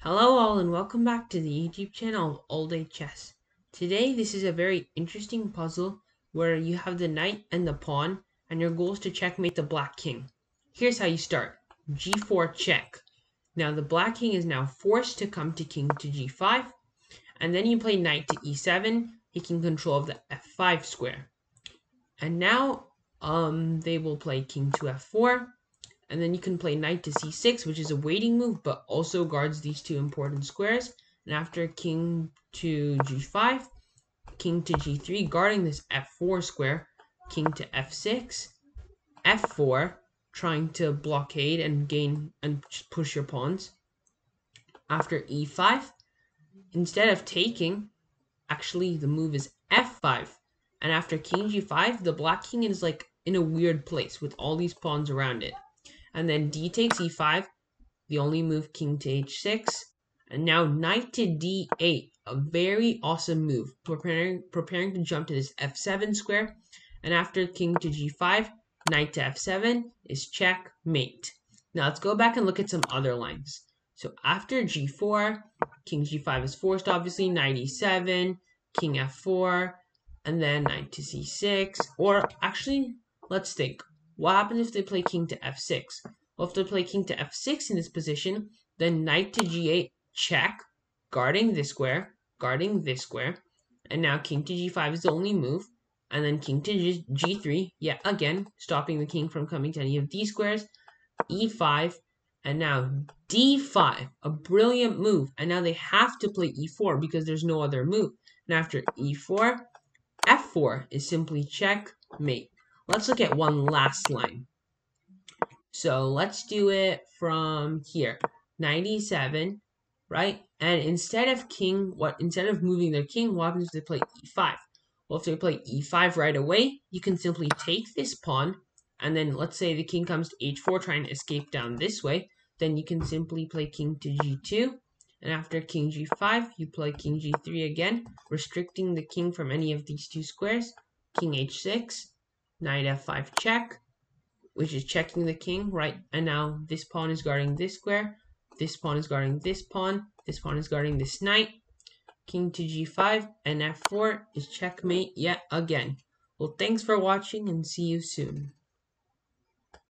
Hello all and welcome back to the YouTube channel of AllDayChess. Today this is a very interesting puzzle where you have the knight and the pawn and your goal is to checkmate the black king. Here's how you start. G4 check. Now the black king is now forced to come to king to G5 and then you play knight to E7, taking control of the F5 square. And now they will play king to F4. And then you can play knight to c6, which is a waiting move, but also guards these two important squares. And after king to g5, king to g3, guarding this f4 square, king to f6, f4, trying to blockade and gain and push your pawns. After e5, instead of taking, actually the move is f5. And after king g5, the black king is like in a weird place with all these pawns around it. And then d takes e5, the only move king to h6, and now knight to d8, a very awesome move, preparing to jump to this f7 square, and after king to g5, knight to f7 is checkmate. Now let's go back and look at some other lines. So after g4, king g5 is forced, obviously, knight e7, king f4, and then knight to c6, or actually, let's think. What happens if they play king to f6? Well, if they play king to f6 in this position, then knight to g8 check, guarding this square, and now king to g5 is the only move, and then king to g3, yet again, stopping the king from coming to any of these squares, e5, and now d5, a brilliant move, and now they have to play e4 because there's no other move. And after e4, f4 is simply checkmate. Let's look at one last line. So let's do it from here. Knight e7, right? And instead of moving their king, what happens if they play e5? Well, if they play e5 right away, you can simply take this pawn, and then let's say the king comes to h4 trying to escape down this way, then you can simply play king to g2, and after king g5, you play king g3 again, restricting the king from any of these two squares, king h6, knight f5 check, which is checking the king, right? And now this pawn is guarding this square, this pawn is guarding this pawn is guarding this knight, king to g5, and f4 is checkmate yet again. Well, thanks for watching and see you soon.